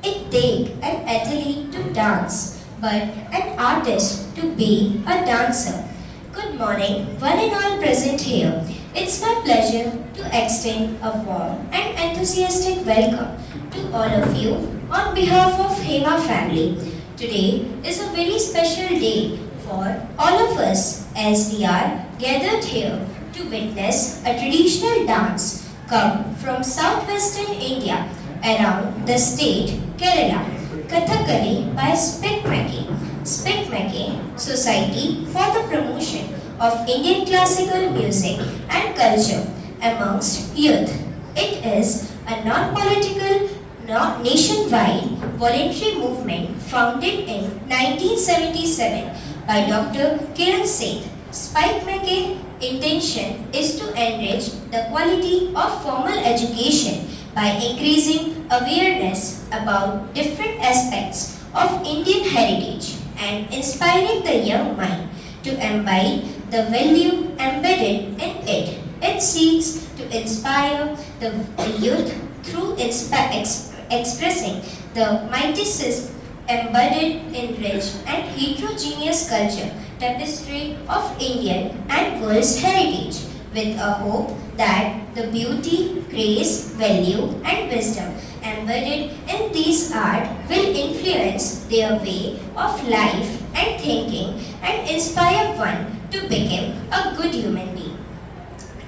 it takes an athlete to dance, but an artist to be a dancer. Good morning, one and all present here. It's my pleasure to extend a warm and enthusiastic welcome to all of you on behalf of HEMA family. Today is a very special day for all of us as we are gathered here to witness a traditional dance come from southwestern India around the state Kerala. Kathakali by Spikmaki Society for the Promotion of Indian Classical Music and Culture amongst youth. It is a non-political, nationwide voluntary movement founded in 1977 by Dr. Kiran Seth. Spikemake intention is to enrich the quality of formal education by increasing awareness about different aspects of Indian heritage and inspiring the young mind to imbibe the value embedded in it. It seeks to inspire the youth through expressing the mysticism embedded in rich and heterogeneous culture tapestry of Indian and world's heritage, with a hope that the beauty, grace, value and wisdom embedded in these art will influence their way of life and thinking and inspire one to become a good human being.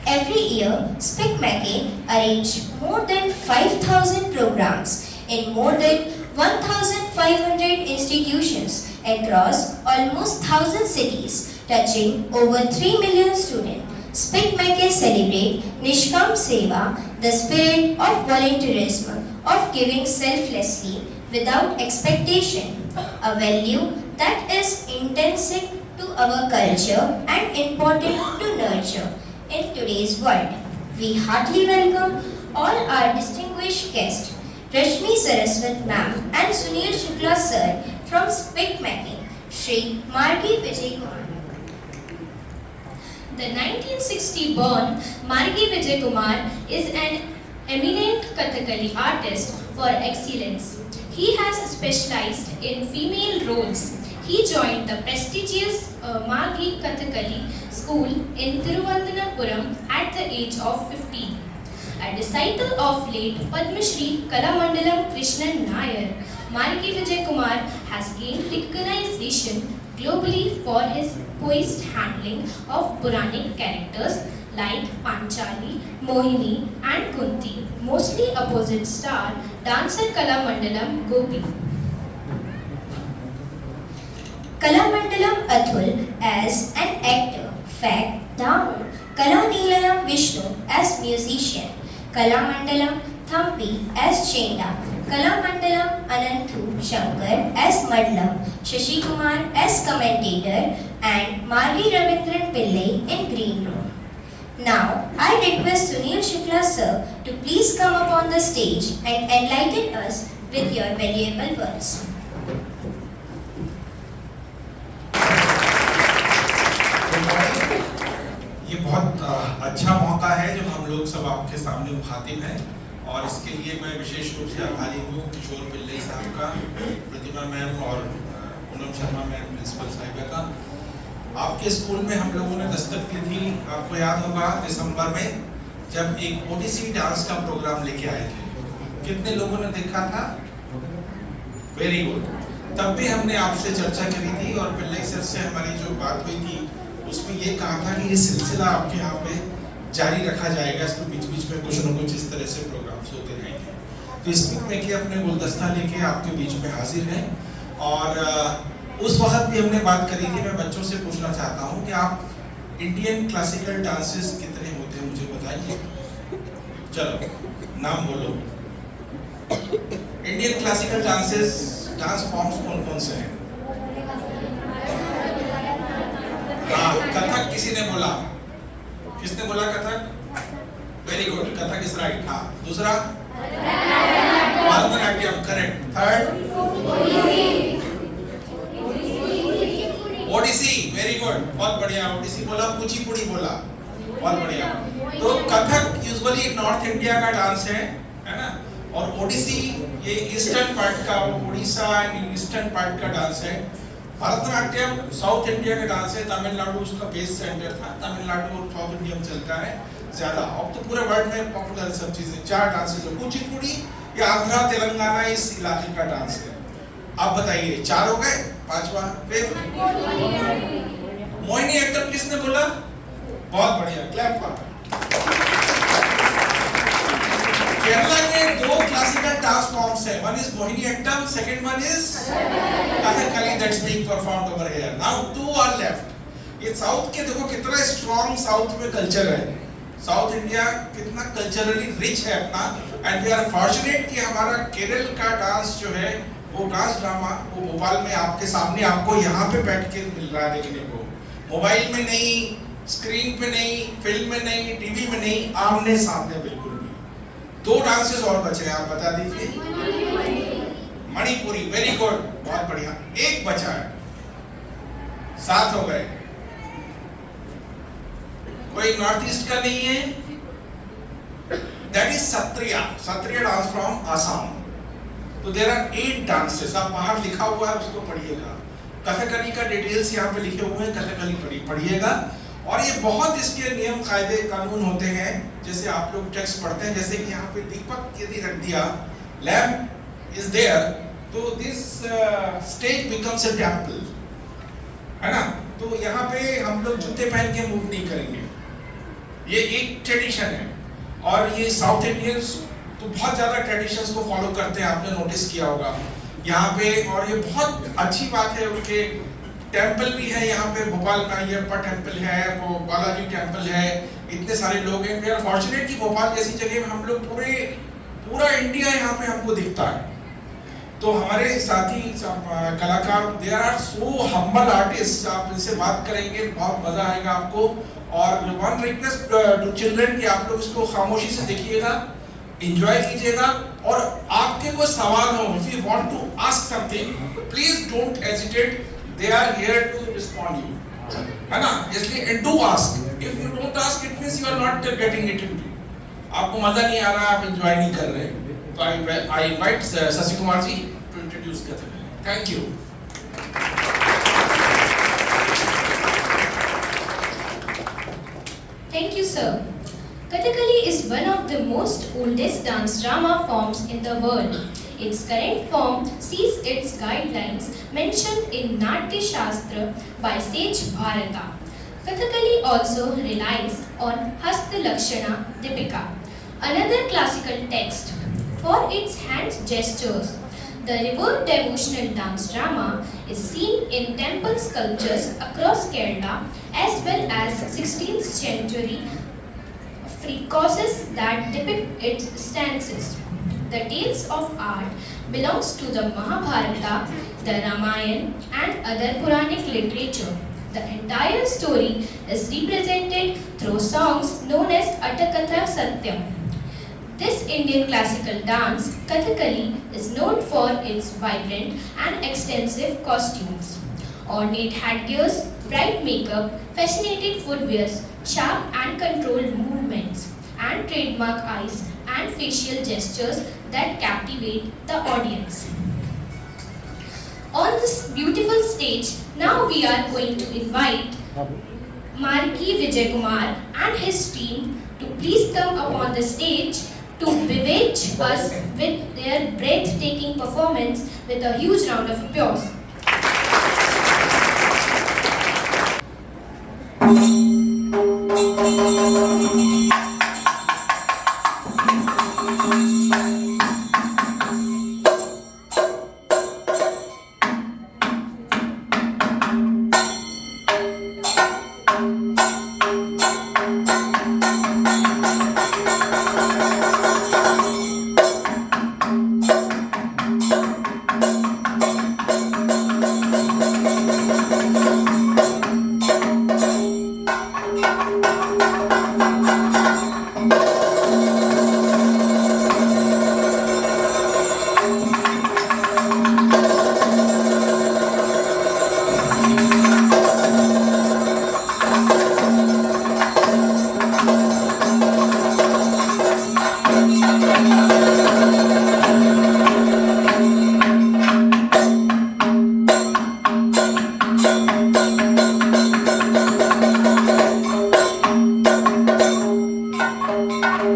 Every year, Spikmake arranges more than 5,000 programs in more than 1,500 institutions across almost 1,000 cities, touching over 3 million students. Spikmake celebrate Nishkam Seva, the spirit of volunteerism, of giving selflessly without expectation, a value that is intrinsic to our culture and important to nurture. In today's world, we heartily welcome all our distinguished guests, Rashmi Saraswat ma'am and Sunil Shukla sir from Spikmake, Shri Margi Vijay Kumar. The 1960 born Margi Vijay Kumar is an eminent Kathakali artist for excellence. He has specialized in female roles. He joined the prestigious Margi Kathakali school in Thiruvananthapuram at the age of 15. A disciple of late Padma Shri Kalamandalam Krishnan Nair, Margi Vijay Kumar has gained recognition globally for his poised handling of Puranic characters like Panchali, Mohini and Kunti, mostly opposite star dancer Kalamandalam Gopi. Kalamandalam Atul as an actor, fact down. Kalanilayam Vishnu as musician. Kalamandalam Thampi as Chenda. Kalamandalam Ananthu Shankar as Madlam. Shashi Kumar as commentator and Margi Ravindran Pillai in green room. Now, I request Sunil Shukla sir to please come up on the stage and enlighten us with your valuable words. ये बहुत अच्छा मौका है जब हम लोग सब आपके सामने मुखातिब हैं और इसके लिए मैं विशेष रूप से आभारी हूँ किशोर पिल्लई साहब का, प्रतिमा मैम और पूनम शर्मा मैम प्रिंसिपल साहिबा का। आपके स्कूल में हम लोगों ने दस्तक दी थी, आपको याद होगा दिसंबर में जब एक ओडिसी डांस का प्रोग्राम लेके आए थे। कितने लोगों ने देखा था? Very good. तब भी हमने आपसे चर्चा करी थी और पिल्लई सर से हमारी जो बात हुई थी उसमें ये कहा था कि ये सिलसिला आपके यहाँ पे जारी रखा जाएगा, इसमें बीच बीच में कुछ न कुछ इस तरह से प्रोग्राम्स होते रहेंगे। तो स्पीकमेके अपने गुलदस्ता लेके आपके बीच में हाजिर हैं और उस वक्त भी हमने बात करी थी। मैं बच्चों से पूछना चाहता हूँ कि आप इंडियन क्लासिकल डांसेस कितने होते हैं मुझे बताइए। चलो नाम बोलो। इंडियन क्लासिकल डांस फॉर्म्स कौन कौन से हैं? हाँ, कथक किसी ने बोला? किसने बोला Kathak? Very good, Kathak is right. हाँ, दूसरा Bharatanatyam, correct. Third Odissi, very good, बहुत बढ़िया। ओडिसी बोला, कुचिपुड़ी बोला, बहुत बढ़िया। तो कथक यूजुअली नॉर्थ इंडिया का डांस है ना? और ओडिसी ये ईस्टर्न पार्ट का, उड़ीसा एंड ईस्टर्न पार्ट का डांस है। भरतनाट्यम साउथ इंडिया का डांस है, तमिलनाडु उसका बेस सेंटर था, तमिलनाडु और साउथ इंडिया में चलता है ज्यादा। अब तो पूरे वर्ल्ड में पॉपुलर सब चीजें, 4 डांसेस है। कुचिपुड़ी ये आंध्रा तेलंगाना इस इलाके का डांस है। आप बताइए 4 हो गए, 5वां फिर मोहिनी अट्टम किसने बोला? बहुत बढ़िया, क्लैप फॉर। केरला में 2 क्लासिकल डांस फॉर्म्स है, one is Mohiniyattam, second one is Kathakali that's being performed over here. Now 2 are left. ये साउथ के देखो कितना स्ट्रांग साउथ में कल्चर है, साउथ इंडिया कितना कल्चरली रिच है अपना, एंड वी आर फॉर्चुनेट कि हमारा केरल का डांस जो है वो डांस ड्रामा वो भोपाल में आपके सामने आपको यहाँ पे बैठ के मिल रहा है देखने को, मोबाइल में नहीं, स्क्रीन पे नहीं, फिल्म में नहीं, टीवी में नहीं, आमने सामने बिल्कुल भी। 2 डांसेस और बचे हैं, आप बता दीजिए। मणिपुरी, वेरी गुड, बहुत बढ़िया। 1 बचा है, 7 हो गए। कोई नॉर्थ ईस्ट का नहीं है? That is Sattriya, Sattriya dance from Assam. तो देयर आर 8 डांसेस, आप बाहर लिखा हुआ है उसको पढ़िएगा। कथकली का डिटेल्स यहाँ पे लिखे हुए हैं, कथकली पढ़िएगा। और ये बहुत इसके नियम कायदे कानून होते हैं, जैसे आप लोग टेक्स्ट पढ़ते हैं, जैसे कि यहाँ पे दीपक यदि रख दिया, लैम्प इज देयर, तो this stage becomes a temple, है ना। तो यहाँ पे हम लोग जूते पहन के मूव नहीं करेंगे, ये एक ट्रेडिशन है। और ये साउथ इंडियंस तो बहुत ज्यादा ट्रेडिशंस को फॉलो करते हैं, आपने नोटिस किया होगा यहाँ पे। और ये बहुत अच्छी बात है, उनके टेंपल भी है यहाँ पे, भोपाल में अयप्पा टेंपल है, वो बालाजी टेंपल है, इतने सारे लोग हैं। वी आर फॉर्चुनेट कि भोपाल जैसी जगह में हम लोग पूरा इंडिया यहाँ पे हमको दिखता है। तो हमारे साथी कलाकार, they are so humble artist, आप इनसे बात करेंगे बहुत मजा आएगा आपको। और वन रिक्वेस्ट टू चिल्ड्रन कि आप लोग इसको खामोशी से देखिएगा, एंजॉय कीजिएगा। और आपके कोई सवाल हो, if you want to ask something, please don't hesitate, they are here to respond you, है ना। इसलिए and do ask, if you don't ask it means you are not getting it into, आपको मजा नहीं आ रहा, आप एंजॉय नहीं कर रहे। तो I invite Shashi Kumar ji to introduce Kathakali. Thank you. Thank you, sir. Kathakali is one of the most oldest dance drama forms in the world. Its current form sees its guidelines mentioned in Natya Shastra by sage Bharata. Kathakali also relies on Hasta Lakshana Dipika, another classical text, for its hand gestures. The river devotional dance drama is seen in temple sculptures across Kerala, as well as 16th century friezes that depict its stances. The tales of art belongs to the Mahabharata, the Ramayana and other Puranic literature. The entire story is represented through songs known as Atakatha Satyam. This Indian classical dance, Kathakali, is known for its vibrant and extensive costumes, ornate headgears, bright makeup, fascinating footwears, sharp and controlled movements, and trademark eyes and facial gestures that captivate the audience. On this beautiful stage, now we are going to invite Margi Vijay Kumar and his team to please come upon the stage to bewitch us with their breathtaking performance with a huge round of applause.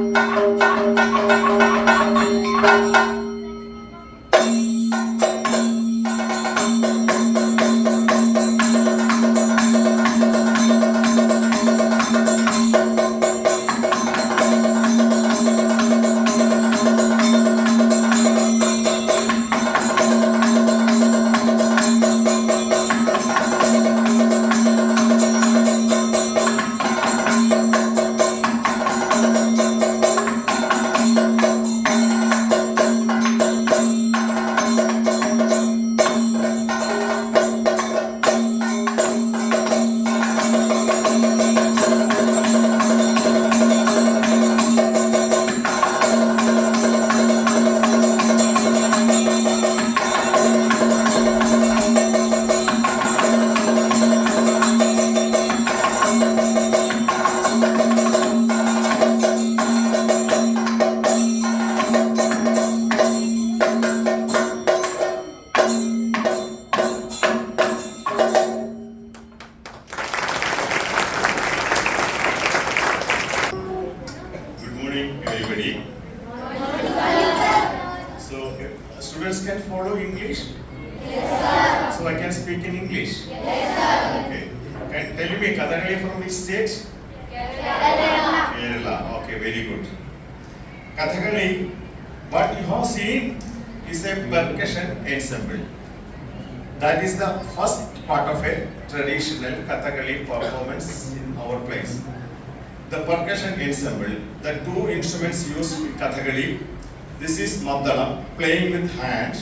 Good morning, everybody. So, students can follow English? Yes, sir. So, I can speak in English? Yes, sir. Okay. Can tell me Kathakali from which state? Kerala. Kerala. Okay, very good. Kathakali, what you have seen is a percussion ensemble. That is the first part of a traditional Kathakali performance in our place. The percussion ensemble, the two instruments used in Kathakali, this is Maddalam, playing with hand,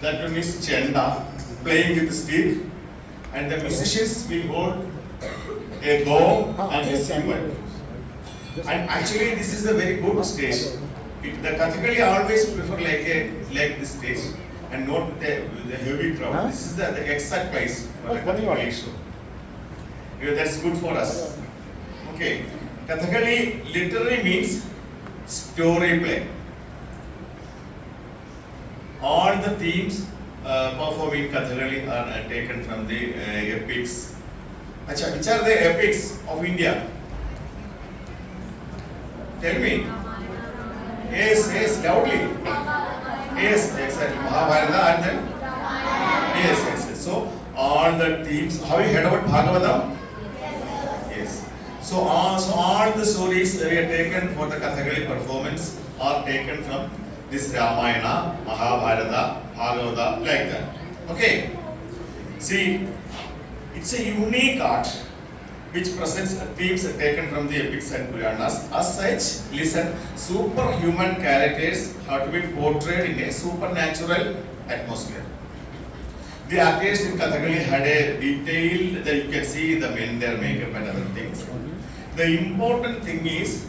that one is Chenda, playing with stick, and the musicians will hold a gong and a cymbal. And actually this is a very good stage. The Kathakali always prefer like this stage and not with the heavy crowd. This is the exact place for the Kathakali show. That's good for us. Okay, Kathakali literally means story play. All the themes performed in Kathakali are taken from the epics. Acha, which are the epics of India? Tell me. Yes, loudly. Yes, exactly. Mahabharata and then? Yes. So, all the themes. Have you heard about Bhagavatam? Yes. So all the stories we are taken for the Kathakali performance are taken from this Ramayana, Mahabharata, Bhagavata, like that. Okay. See, it's a unique art which presents themes taken from the epics and Puranas. As such, listen, superhuman characters have to be portrayed in a supernatural atmosphere. The actors in Kathakali had a detailed, that you can see the men, their makeup and other things. The important thing is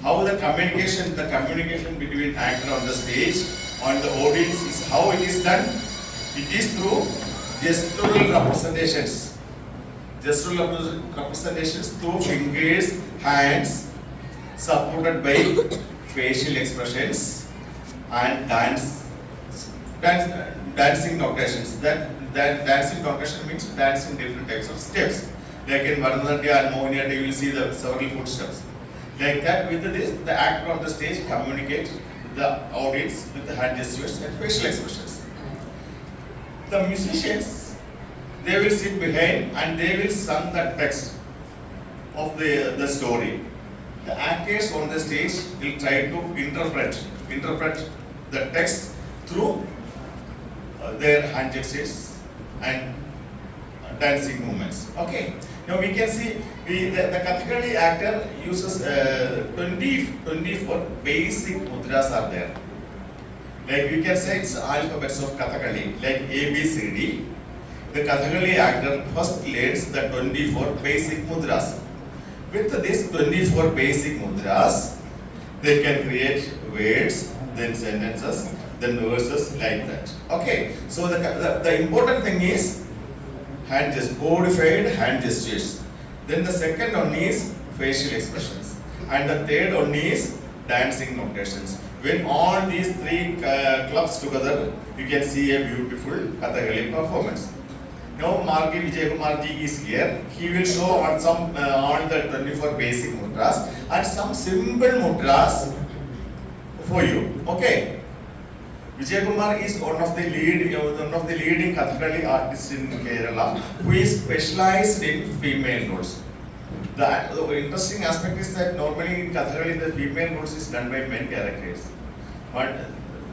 how the communication between actor on the stage and the audience is how it is done. It is through gestural representations. Gestural representations through fingers, hands, supported by facial expressions and dancing notations. That dancing notation means dancing different types of steps. Like in Bharatanatyam and Mohiniyattam, you will see the several footsteps. Like that, with this, the actor on the stage communicate with the audience with the hand gestures and facial expressions. The musicians, they will sit behind and they will sing the text of the story. The actors on the stage will try to interpret the text through their hand gestures and dancing movements. Okay. Now we can see the Kathakali actor uses 24 basic mudras are there. Like we can say it's alphabets of Kathakali, like A, B, C, D. The Kathakali actor first learns the 24 basic mudras. With these 24 basic mudras, they can create words, then sentences, then verses like that. Okay. So the important thing is hand gestures, codified hand gestures. Then the second one is facial expressions. And the third one is dancing notations. When all these three clubs together, you can see a beautiful Kathakali performance. Now Margi Vijay Kumar is here. He will show on some on the 24 basic mudras and some simple mudras for you. Okay. Vijay Kumar is one of the leading Kathakali artists in Kerala who is specialized in female roles. The interesting aspect is that normally in Kathakali the female roles is done by men characters, but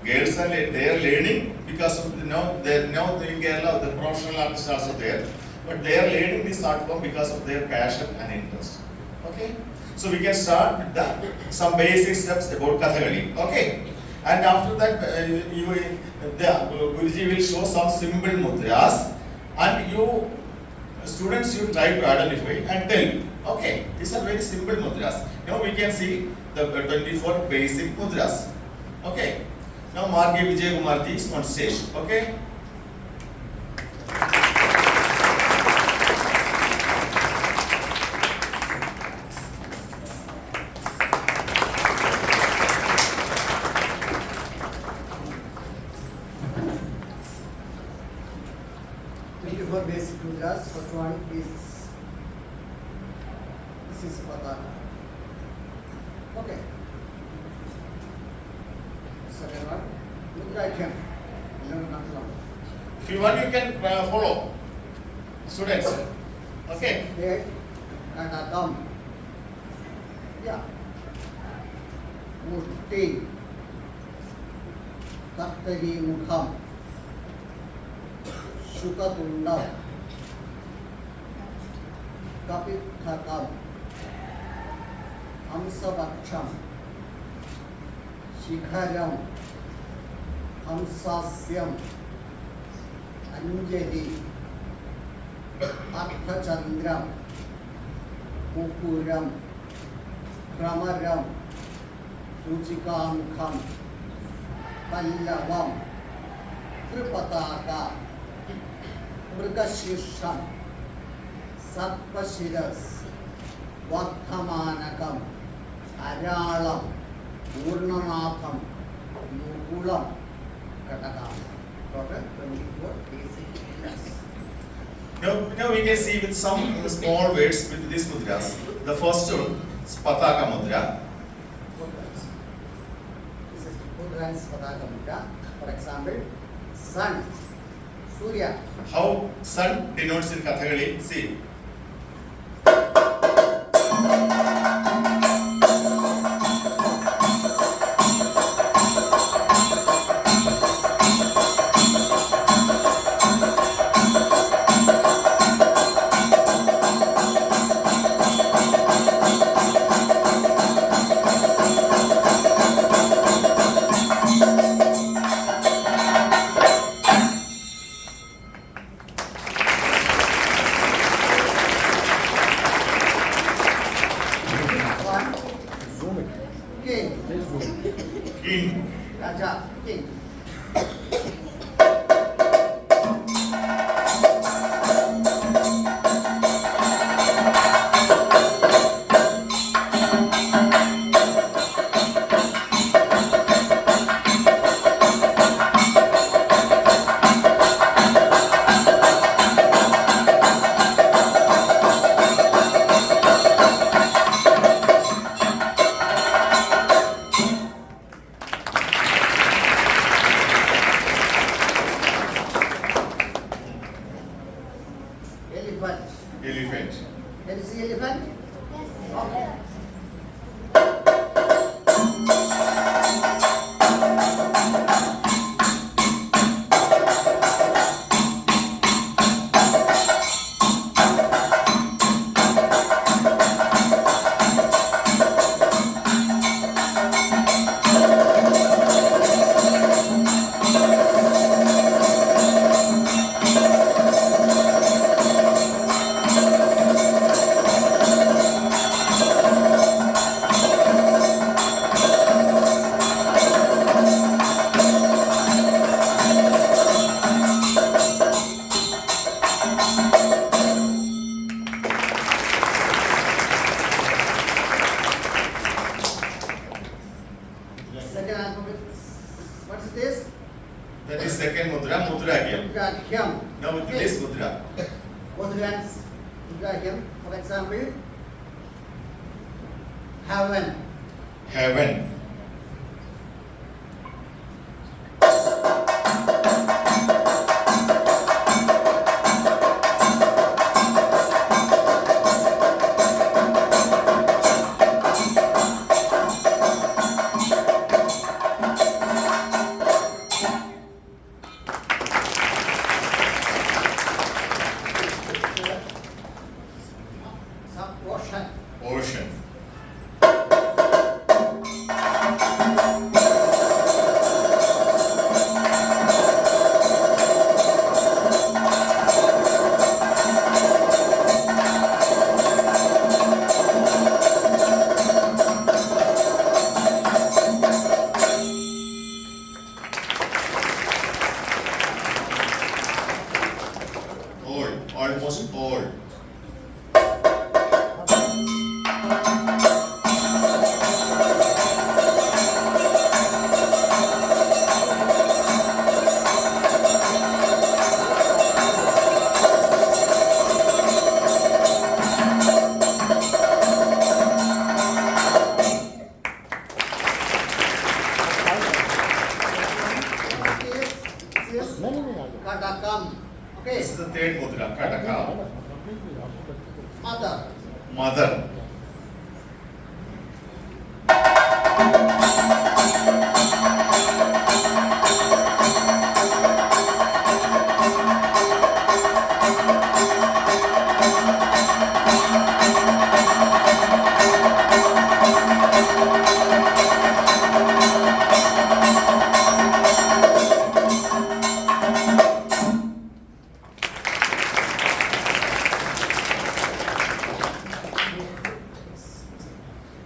girls are they are learning because of now in Kerala the professional artists are also there, but they are learning this art form because of their passion and interest. Okay, so we can start with some basic steps about Kathakali. Okay. And after that, Guruji will show some simple mudras, and you students you try to identify and tell. Okay, these are very simple mudras. Now we can see the 24 basic mudras. Okay. Now Margi Vijay Kumar is on stage. Okay. For basic mudras, first one is this is pataka. Okay. Second one, mudra item. If you want, you can follow students. Okay. Head and a thumb. Yeah. Mutti. Kattari mukham. Shukatundam. Kapithakam. Hamsavaksham. Shikharam. Hamsasyam. Anjali. Arthachandram. Mukuram. Brahmaram. Suchikamukham. Pallavam. Tripataka. Mrgashisham. Satpashiras. Vardhamanakam. Aralam. Purnanatham. Mukulam. Katakam. Total 24 basic mudras. Now we can see with some small words with these mudras. The first one is Pataka mudra. Mudras. This is mudra is pataka mudra. For example, sun, Surya. How sun denotes in Kathakali? See. King, King. Raja, King. Elephant. Elephant. Can you see elephant? Yes. Okay. Second alphabet. What is this? That is second mudra, mudragyam. Mudragyam. Now with this mudra. Both hands. Mudragyam. For example, heaven. Heaven. Some ocean. Ocean. Old, almost old. This is Katakam. Okay. This is the third mudra, Kataka. Mother. Mother.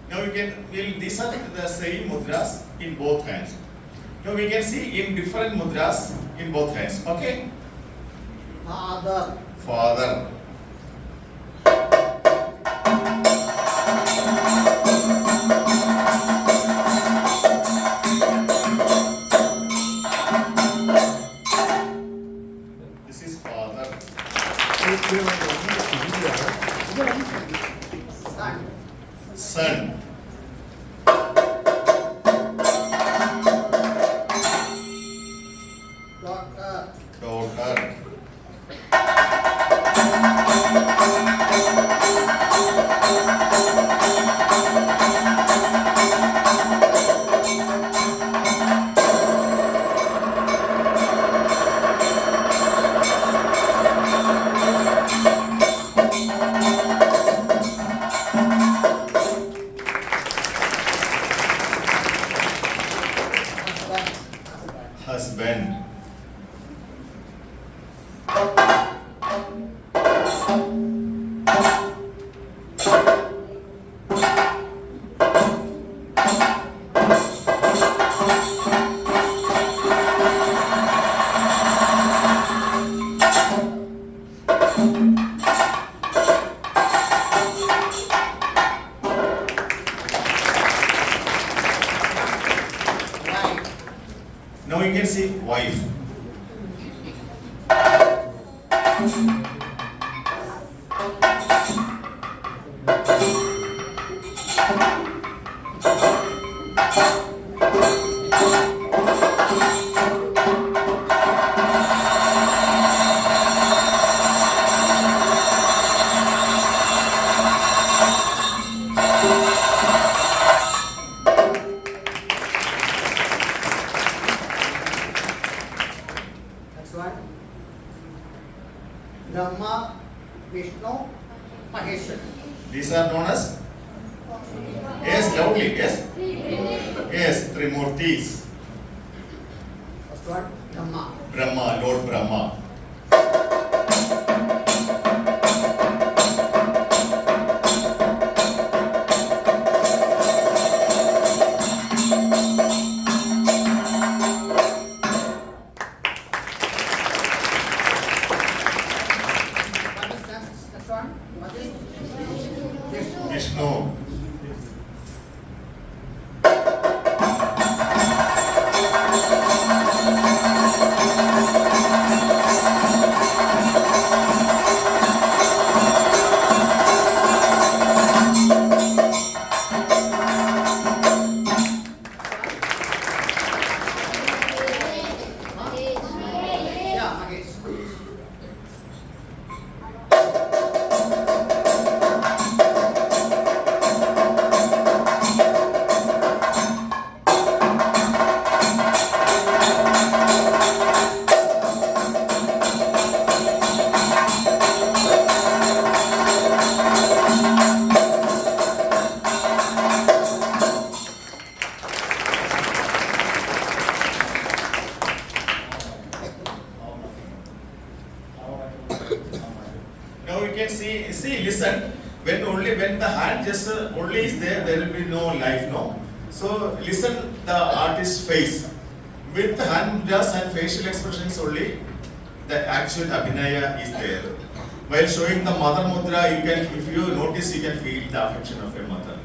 Now these are the same mudras in both hands. Now we can see in different mudras in both hands. Okay? Father. Father. This is father. Son. Son. Daughter. Daughter. Husband. Wife. Now you can see wife. Next one. Brahma, Vishnu, Maheshwara. These are known as? Yes, loudly. Yes. Yes, Trimurtis. First one, Brahma. Brahma, Lord Brahma. What is next one? What is Vishnu? Vishnu. can see, listen. When the hand just only is there, there will be no life, no. So listen the artist's face. With hand mudras and facial expressions only, the actual abhinaya is there. While showing the mother mudra, if you notice, you can feel the affection of a mother.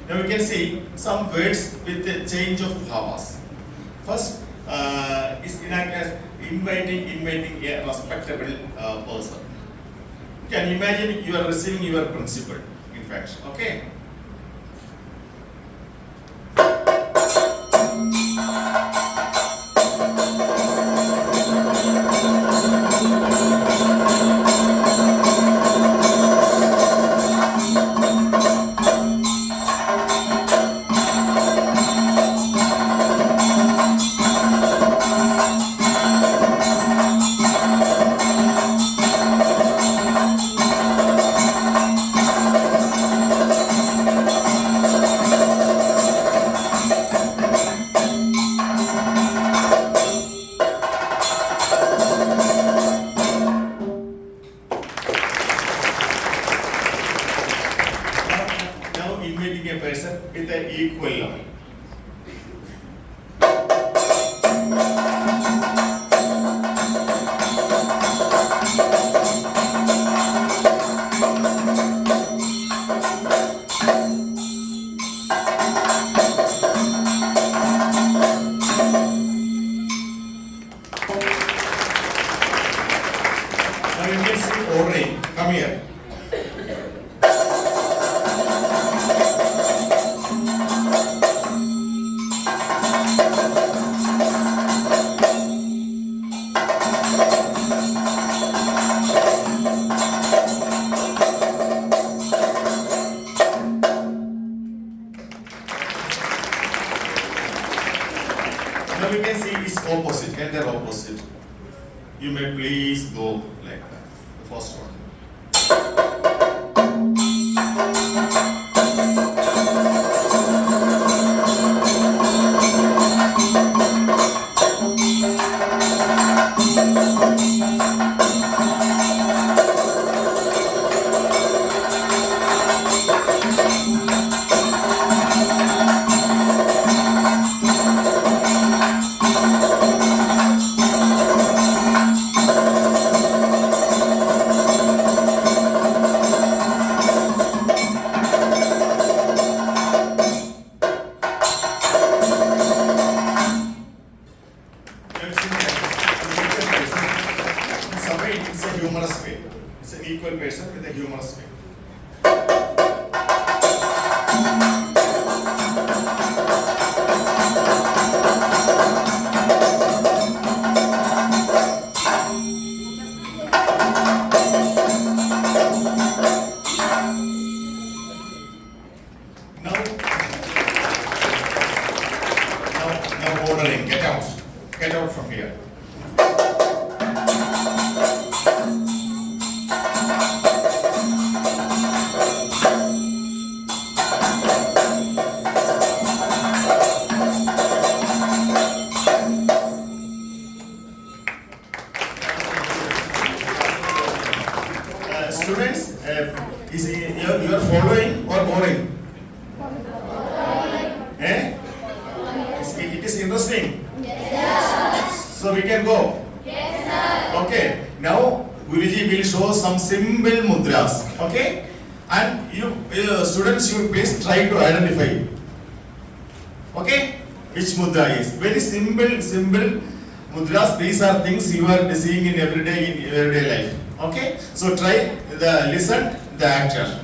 Now you can see some words with the change of bhavas. First is enacted as inviting a respectable person. You can imagine you are receiving your principal, in fact. Okay. Now inviting a person with an equal level. Now you can see ordering. Come here. Now you can see it's opposite, and they're opposite. You may please go like that. The first one. It's a humorous way. It's an equal person with a humorous way. Now ordering. Get out. Get out from here. Students, you are following or boring? Eh? It is interesting. So we can go. Okay. Now Guruji will show some simple mudras. Okay. And you students, you please try to identify. Okay. Which mudra is very simple mudras. These are things you are seeing in everyday life. Okay, so try listen the actor.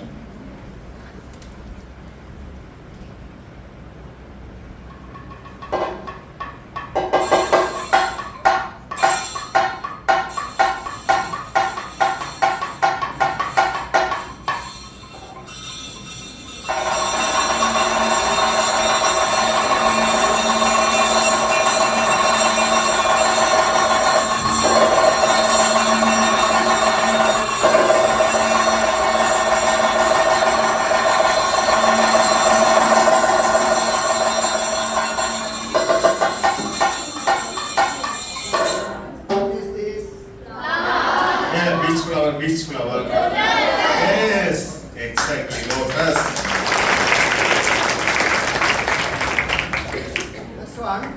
Beach flower. Exactly. Lotus. Next one.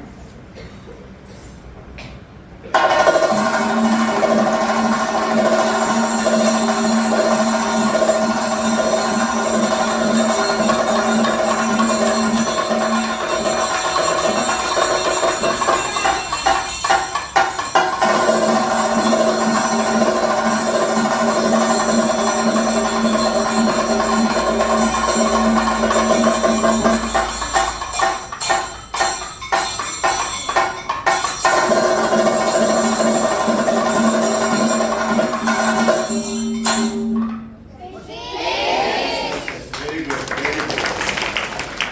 Very good. Very good.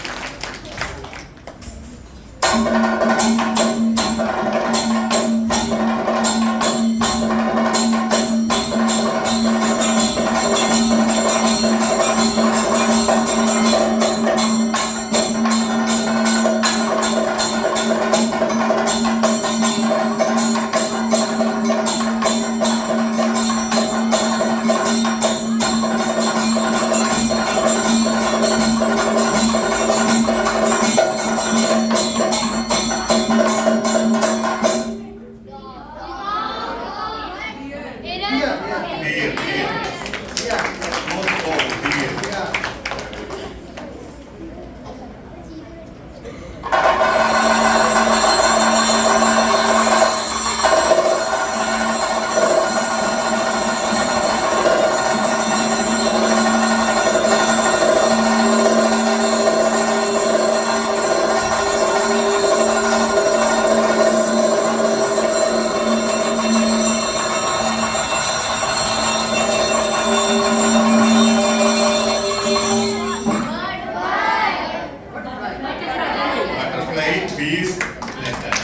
Dear. Most of dear. Butterfly, bees, like that.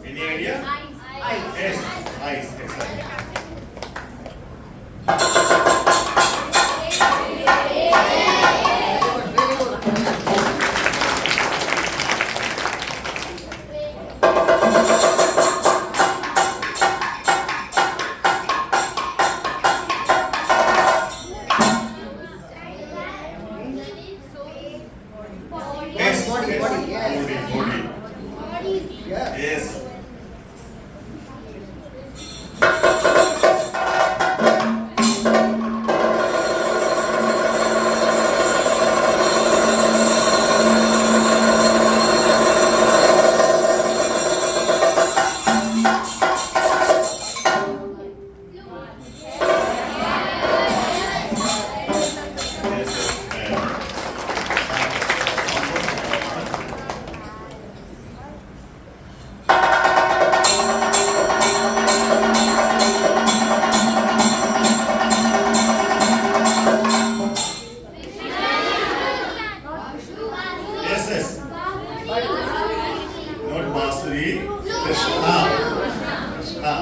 Any idea? Yes, eyes, exactly. Yes, Body, yes. body, yes. Body. Yeah. Yes. Yes, yes. Not Masuri, Krishna. Krishna.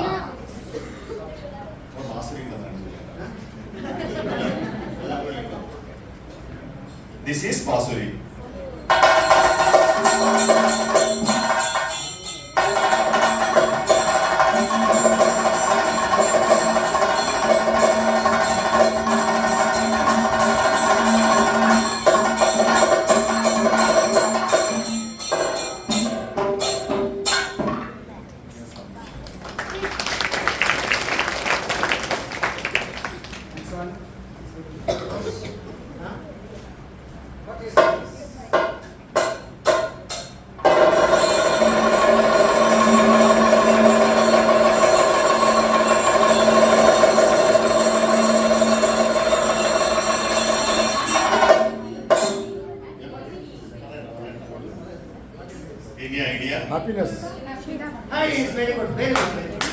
Not Masuri. This is Masuri. Next one. Huh? What is this? Any idea? Happiness. Ah, yes, very good, very good, very good.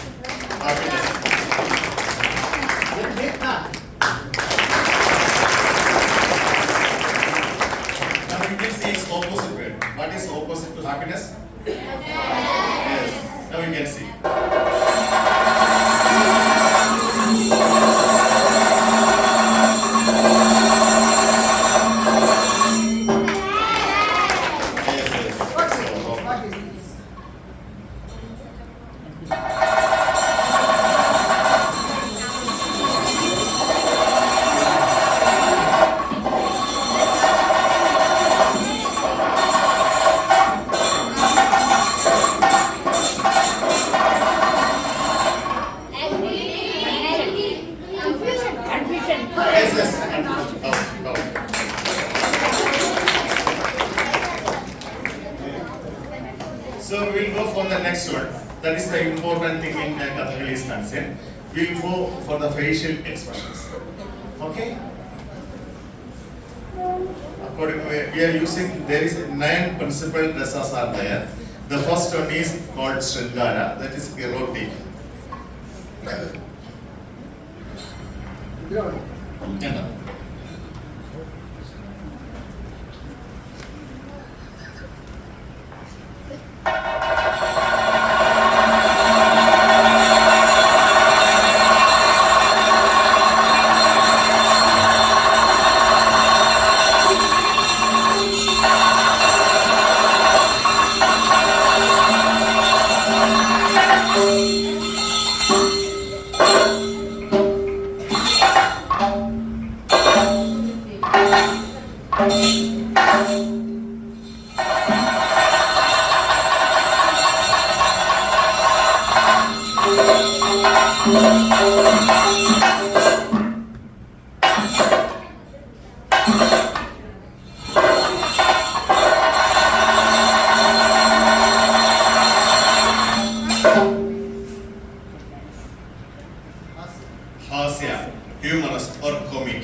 Happiness. Then make that. Now we can see its opposite word. What is opposite to happiness? Yes. Now we can see. the next one. That is the important thing in Kathakali is concerned. We'll go for the facial expressions. Okay? According to we are using, there is 9 principal dresses are there. The first one is called Sringara, that is erotic. Ground. Hasya, humorous or comic.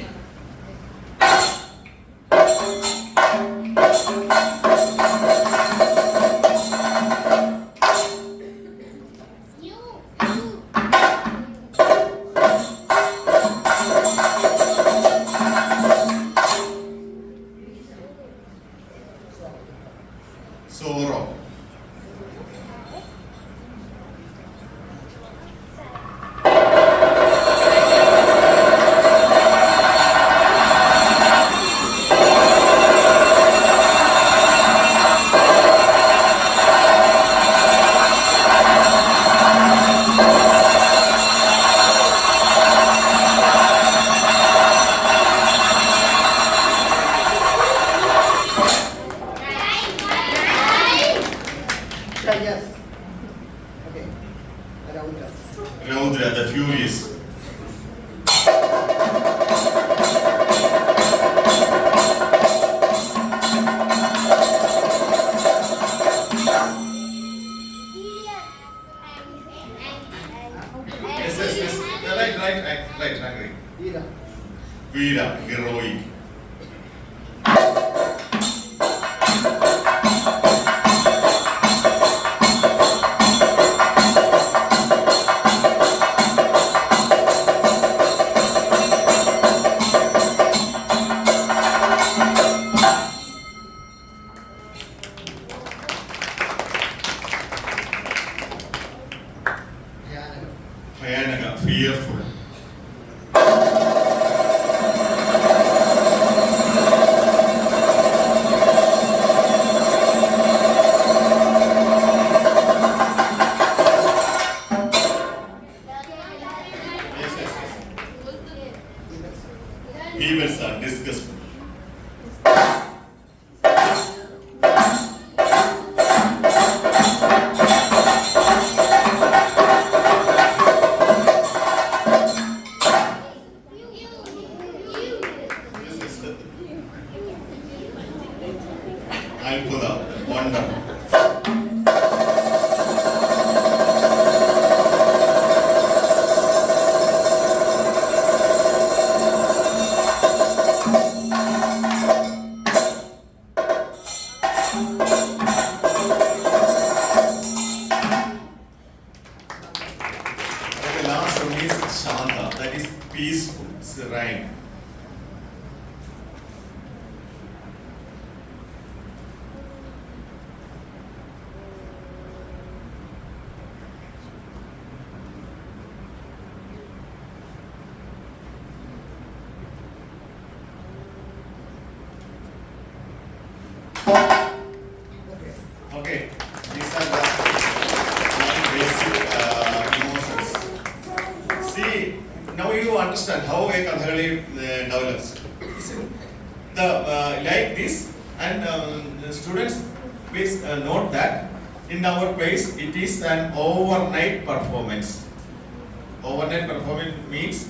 Sorrow. Yes. Okay. Around us. Raudra, the furious. Yes. Right, agree. Ira. Veera, heroic. Bhayanaka. Bhayanaka, fearful. Evils are disgustful. Alpula, wonder. The last one is Shanta, that is peaceful, serene. Okay. Okay, these are the basic emotions. See, now you understand how a Kathakali develops. Like this, and the students, please note that in our place it is an overnight performance. Overnight performance means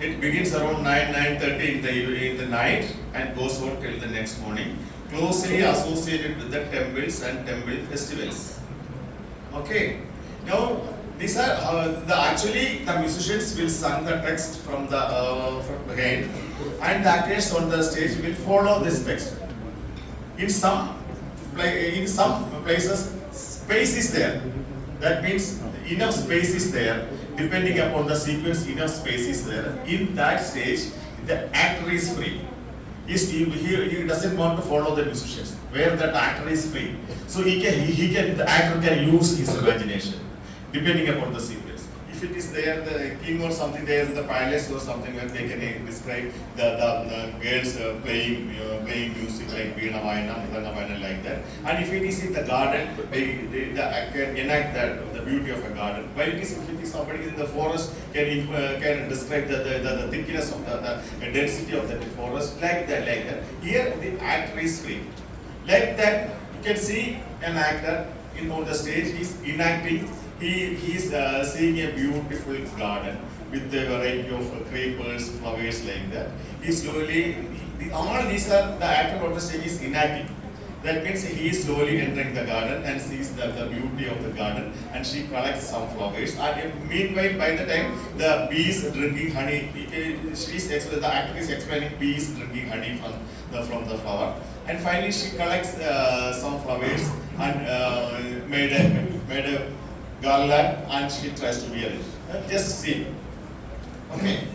it begins around 9:30 in the night and goes on till the next morning, closely associated with the temples and temple festivals. Okay. Now these are actually the musicians will sing the text from the head, and the actors on the stage will follow this text. In some places, space is there. That means enough space is there. Depending upon the sequence, enough space is there. In that stage, the actor is free. He doesn't want to follow the musicians. Where that actor is free, so the actor can use his imagination, depending upon the sequence. If it is there, the king or something there, the palace or something, where they can describe the girls playing music like Veena Vayana, Mridanga Vayana, like that. And if it is in the garden, they can enact the beauty of a garden. While if it is somebody in the forest, can describe the thickness of the density of the forest, like that. Here the actor is free. Like that, you can see an actor on the stage, he's enacting. He is seeing a beautiful garden with a variety of creepers, flowers, like that. All these are the actor on the stage is enacting. That means he is slowly entering the garden and sees the beauty of the garden, and she collects some flowers. And meanwhile, by the time the bees drinking honey, the actor is explaining bees drinking honey from the flower. And finally, she collects some flowers and made a garland, and she tries to wear it. Just see. Okay.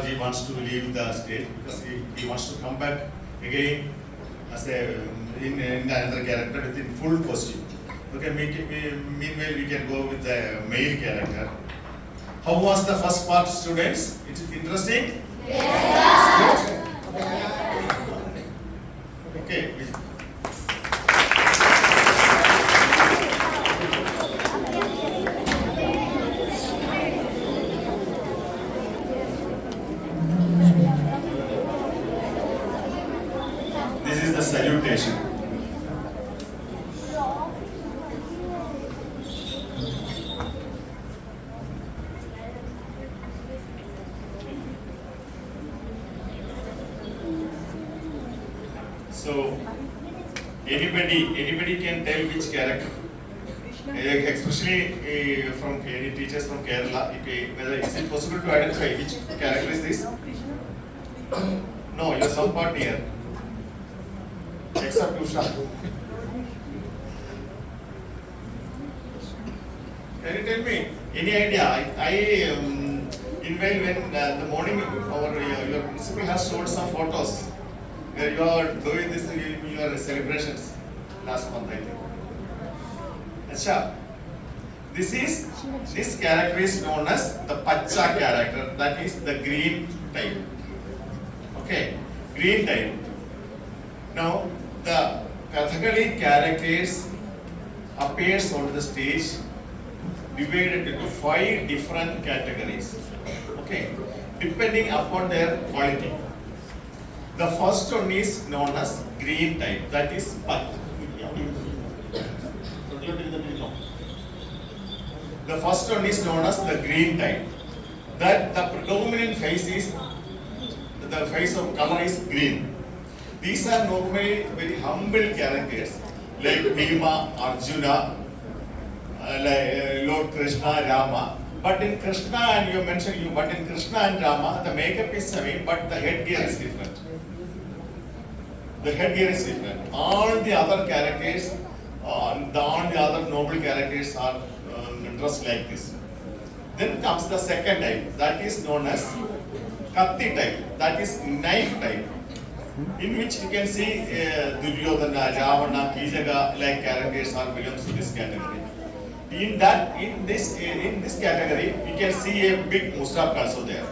Sharji wants to leave the stage because he wants to come back again as in another character within full costume. Okay, meanwhile we can go with the male character. How was the first part, students? It's interesting? Yes. Okay. This is the salutation. So, anybody can tell which character, especially from any teachers from Kerala, whether is it possible to identify which character is this? No, you are some part here, except Usha. Can you tell me any idea? Inval when the morning your principal has showed some photos. Where you are doing this in your celebrations last month, I think. Acha. This character is known as the Pacha character, that is the green type. Okay, green type. Now the Kathakali characters appears on the stage divided into 5 different categories. Okay, depending upon their quality. The first one is known as green type, that is Pat. The first one is known as the green type. That the predominant face is, the face of color is green. These are normally very humble characters like Bhima, Arjuna, like Lord Krishna, Rama. But in Krishna and you mentioned but in Krishna and Rama, the makeup is same, but the headgear is different. The headgear is different. All the other characters, all the other noble characters are dressed like this. Then comes the second type, that is known as Kathi type, that is knife type, in which you can see Duryodhana, Ravana, Kijaga like characters are belongs to this category. In this category, you can see a big mustap also there,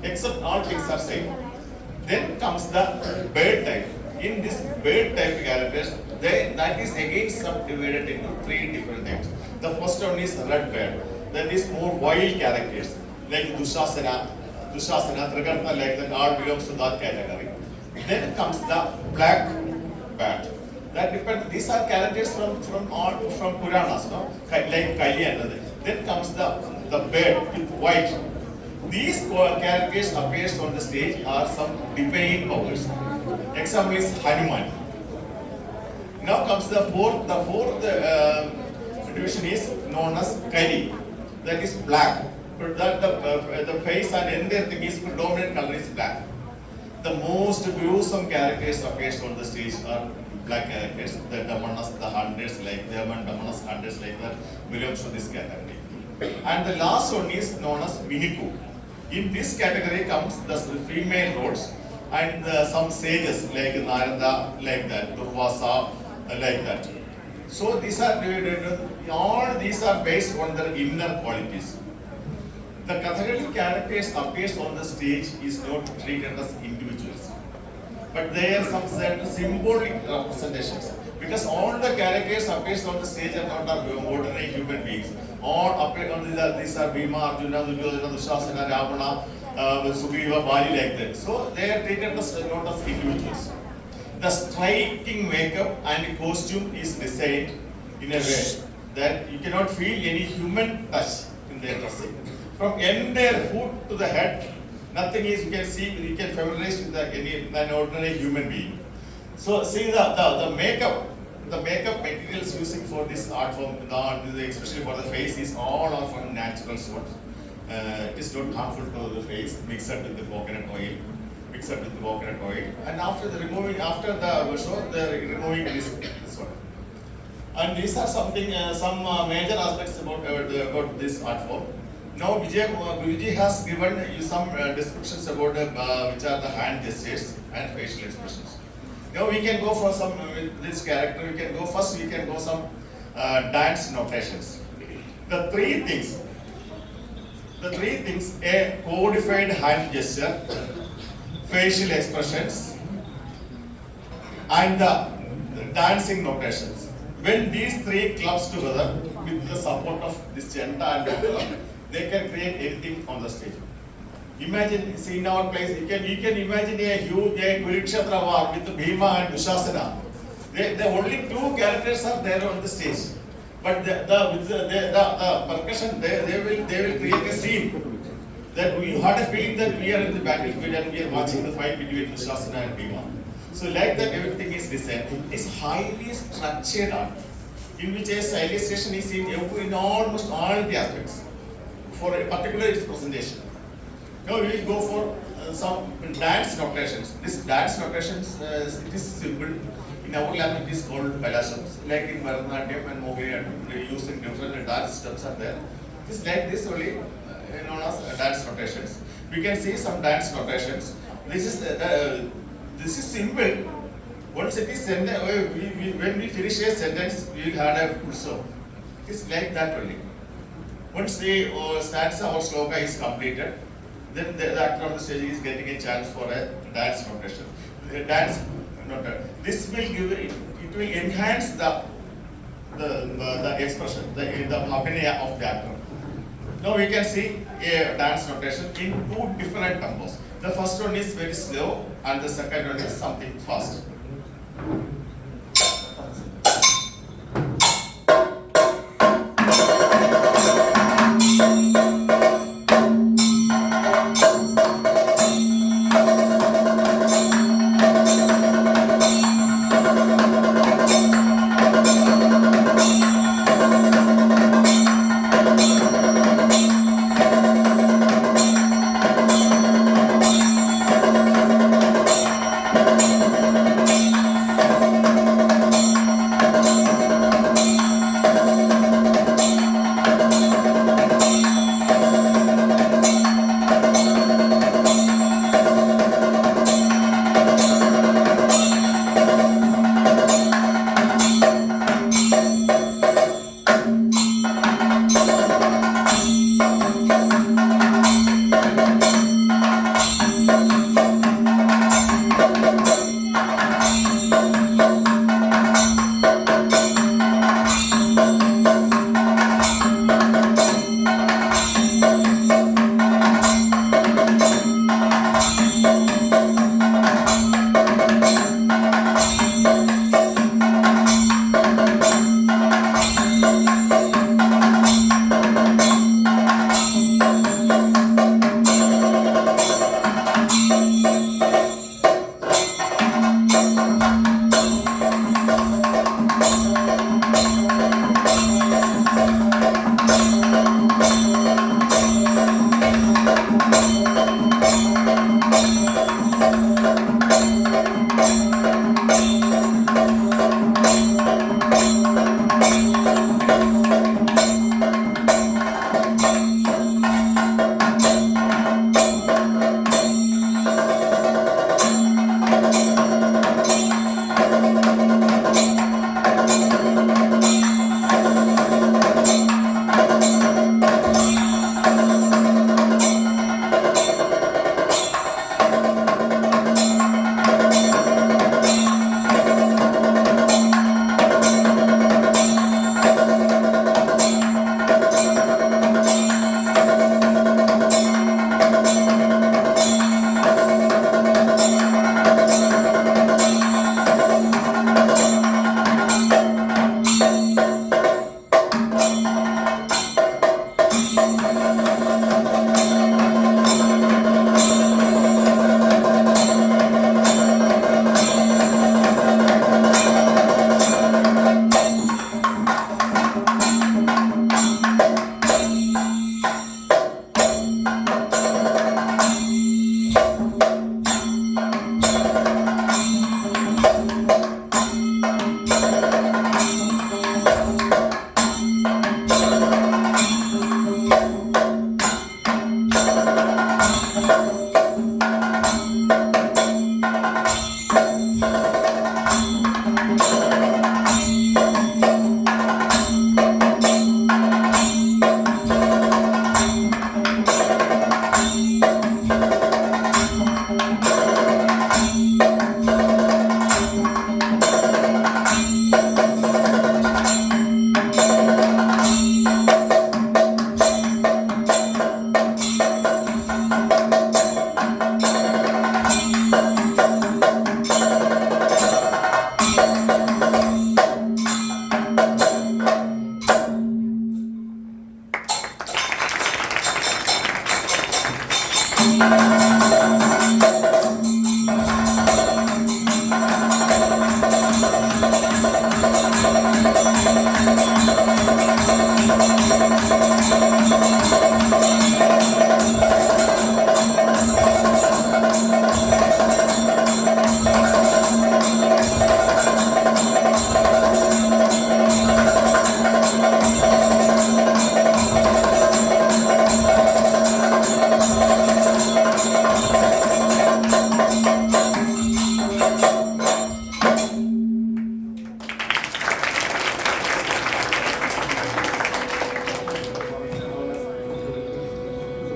except all things are same. Then comes the bird type. In this bird type characters, that is again subdivided into 3 different types. The first one is red bird, that is more wild characters like Dushasana, Trigartha, like that all belongs to that category. Then comes the black bat. That depends. These are characters from Puranas, no? Like Kali and other. Then comes the bird with white. These characters appears on the stage are some divine powers. Example is Hanuman. Now comes the fourth division is known as Kali, that is black. But that the face and entire thing is predominant color is black. The most gruesome characters appears on the stage are black characters. The Damanas, the hunters like them, and Damanas hunters like that belongs to this category. And the last one is known as Viniku. In this category comes the female roles and some sages like Narada, like that, Durvasa, like that. So these are all these are based on their inner qualities. The Kathakali characters appears on the stage is not treated as individuals, but they are some certain symbolic representations. Because all the characters appears on the stage are not ordinary human beings. All appear on these are Bhima, Arjuna, Duryodhana, Dushasana, Ravana, Sugriva, Bali like that. So they are treated as not as individuals. The striking makeup and costume is designed in a way that you cannot feel any human touch in their dressing. From entire foot to the head, nothing is you can see, you can familiarize with an ordinary human being. So see the makeup materials using for this art form, especially for the face, is all are from natural source. It is not harmful to the face, mixed with the coconut oil. And after the show, they are removing this one. And these are some major aspects about this art form. Now Guruji has given you some descriptions about which are the hand gestures and facial expressions. Now we can go for some with this character. We can go first. We can go some dance notations. The three things. A codified hand gesture, facial expressions, and the dancing notations. When these three clubs together with the support of this chanta and the they can create anything on the stage. Imagine, see in our place, you can imagine a huge Kurukshetra war with Bhima and Dushasana. The only two characters are there on the stage. But the percussion, they will create a scene that we had a feeling that we are in the battlefield and we are watching the fight between Dushasana and Bhima. So like that, everything is designed. It's highly structured art, in which a stylization is in almost all the aspects for a particular its presentation. Now we will go for some dance notations. This dance notations, it is simple. In our language, it is called Kailashams. Like in Bharatanatyam and Mohiniyattam, they use in different dance steps are there. It is like this only, known as dance notations. We can see some dance notations. This is simple. Once it is when we finish a sentence, we will have a full stop. It is like that only. Once the stanza or sloka is completed, then the actor on the stage is getting a chance for a dance notation. The dance notation. This will give it will enhance the expression, the abhinaya of the actor. Now we can see a dance notation in two different tempos. The first one is very slow, and the second one is something fast.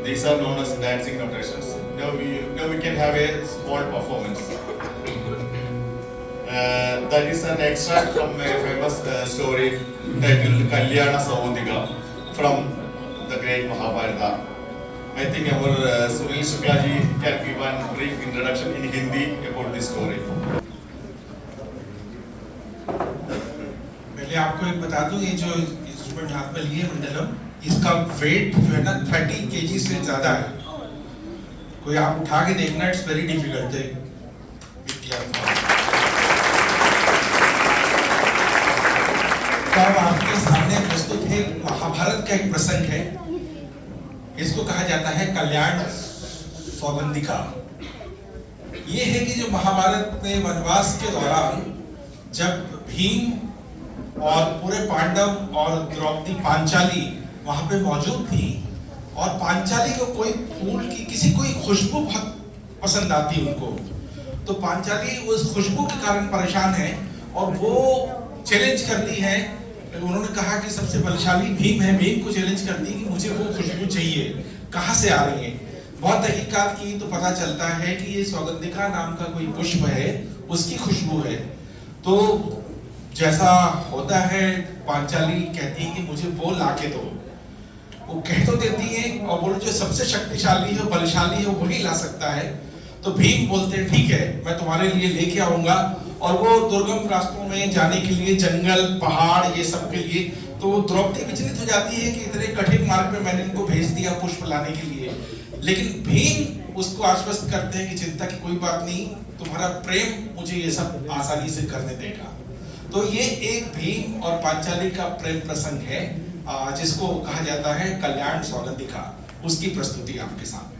These are known as dancing notations. Now we can have a small performance. That is an extract from a famous story titled Kalyana Saudika from the great Mahabharata. I think our Sunil Shuklaji can give a brief introduction in Hindi about this story. पहले आपको एक बता दूं, ये जो instrument हाथ में लिए मंडलम, इसका वेट जो है ना 30 kg से ज्यादा है। कोई आप उठा के देखना, इट्स वेरी डिफिकल्ट है। तो अब आपके सामने प्रस्तुत है महाभारत का एक प्रसंग है। इसको कहा जाता है कल्याण सौगंधिका। ये है कि जो महाभारत में वनवास के दौरान जब भीम और पूरे पांडव और द्रौपदी पांचाली वहां पे मौजूद थी और पांचाली को कोई फूल की किसी कोई खुशबू बहुत पसंद आती उनको, तो पांचाली उस खुशबू के कारण परेशान है और वो चैलेंज करती है। उन्होंने कहा कि सबसे बलशाली भीम है, भीम को चैलेंज करती है कि मुझे वो खुशबू चाहिए, कहाँ से आ रही है। बहुत तहकीकात की तो पता चलता है कि ये सौगंधिका नाम का कोई पुष्प है, उसकी खुशबू है। तो जैसा होता है, पांचाली कहती है कि मुझे वो लाके दो। वो कह तो देती है और बोले जो सबसे शक्तिशाली है, बलशाली है, वही ला सकता है। तो भीम बोलते हैं ठीक है, मैं तुम्हारे लिए लेके आऊंगा। और वो दुर्गम रास्तों में जाने के लिए, जंगल पहाड़ ये सब के लिए, तो द्रौपदी विचलित हो जाती है कि इतने कठिन मार्ग में मैंने इनको भेज दिया पुष्प लाने के लिए। लेकिन भीम उसको आश्वस्त करते हैं कि चिंता की कोई बात नहीं, तुम्हारा प्रेम मुझे ये सब आसानी से करने देगा। तो ये एक भीम और पांचाली का प्रेम प्रसंग है, जिसको कहा जाता है कल्याण सौगंधिका। उसकी प्रस्तुति आपके सामने।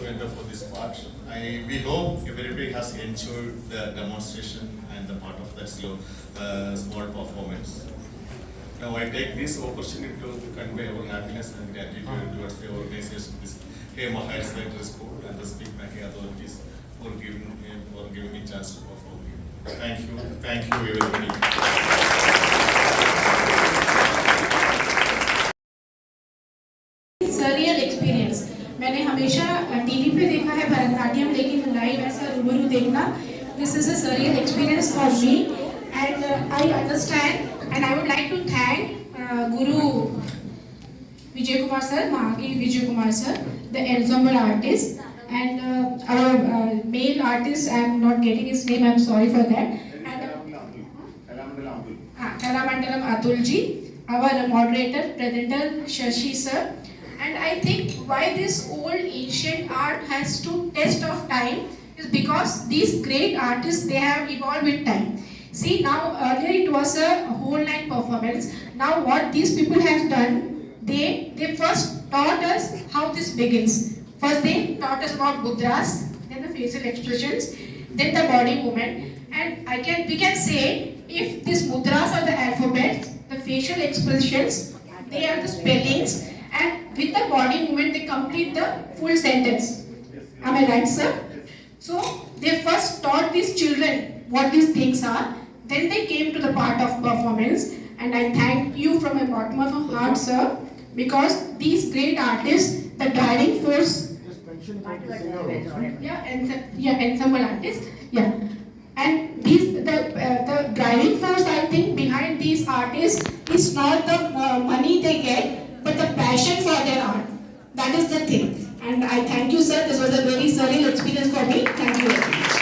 to enter for this part. We hope everybody has enjoyed the demonstration and the part of that small performance. Now I take this opportunity to convey our happiness and gratitude towards the organization, this HEMA Hr Secretary School and the Speak Mahi authorities for giving me chance to perform here. Thank you everybody. Surreal experience मैंने हमेशा TV पे देखा है भरतनाट्यम, लेकिन live ऐसा रूबरू देखना, this is a surreal experience for me and I understand and I would like to thank guru Vijay Kumar sir, Margi Vijay Kumar sir, the ensemble artist, and our male artist, I am not getting his name, I am sorry for that. Kalamandalam Atul ji, our moderator, presenter Shashi sir. And I think why this old ancient art has to test of time is because these great artists, they have evolved with time. See, now earlier it was a whole night performance. Now what these people have done, they first taught us how this begins. First they taught us about mudras, then the facial expressions, then the body movement. And we can say, if these mudras are the alphabet, the facial expressions, they are the spellings, and with the body movement they complete the full sentence. Am I right, sir? So they first taught these children what these things are, then they came to the part of performance, and I thank you from my bottom of my heart, sir, because these great artists, the driving force, ensemble artists, and the driving force, I think, behind these artists is not the money they get, but the passion for their art. That is the thing. And I thank you, sir. This was a very surreal experience for me. Thank you very much.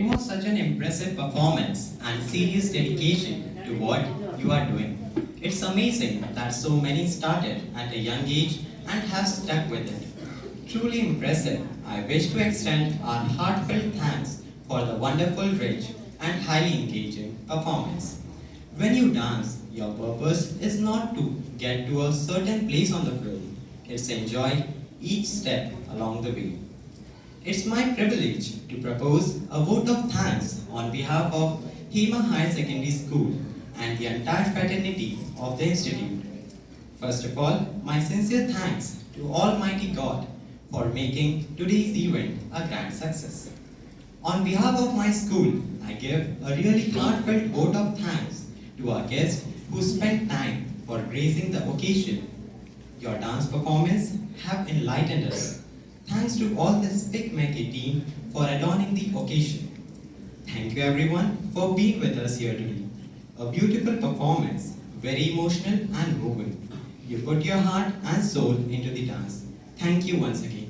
It was such an impressive performance and serious dedication to what you are doing. It's amazing that so many started at a young age and have stuck with it. Truly impressive. I wish to extend our heartfelt thanks for the wonderful, rich and highly engaging performance. When you dance, your purpose is not to get to a certain place on the floor. It's enjoy each step along the way. It's my privilege to propose a vote of thanks on behalf of HEMA High Secondary School and the entire fraternity of the institute. First of all, my sincere thanks to Almighty God for making today's event a grand success. On behalf of my school, I give a really heartfelt vote of thanks to our guests who spent time for gracing the occasion. Your dance performance have enlightened us. Thanks to all the Speak Mahi team for adorning the occasion. Thank you everyone for being with us here today. A beautiful performance, very emotional and moving. You put your heart and soul into the dance. Thank you once again.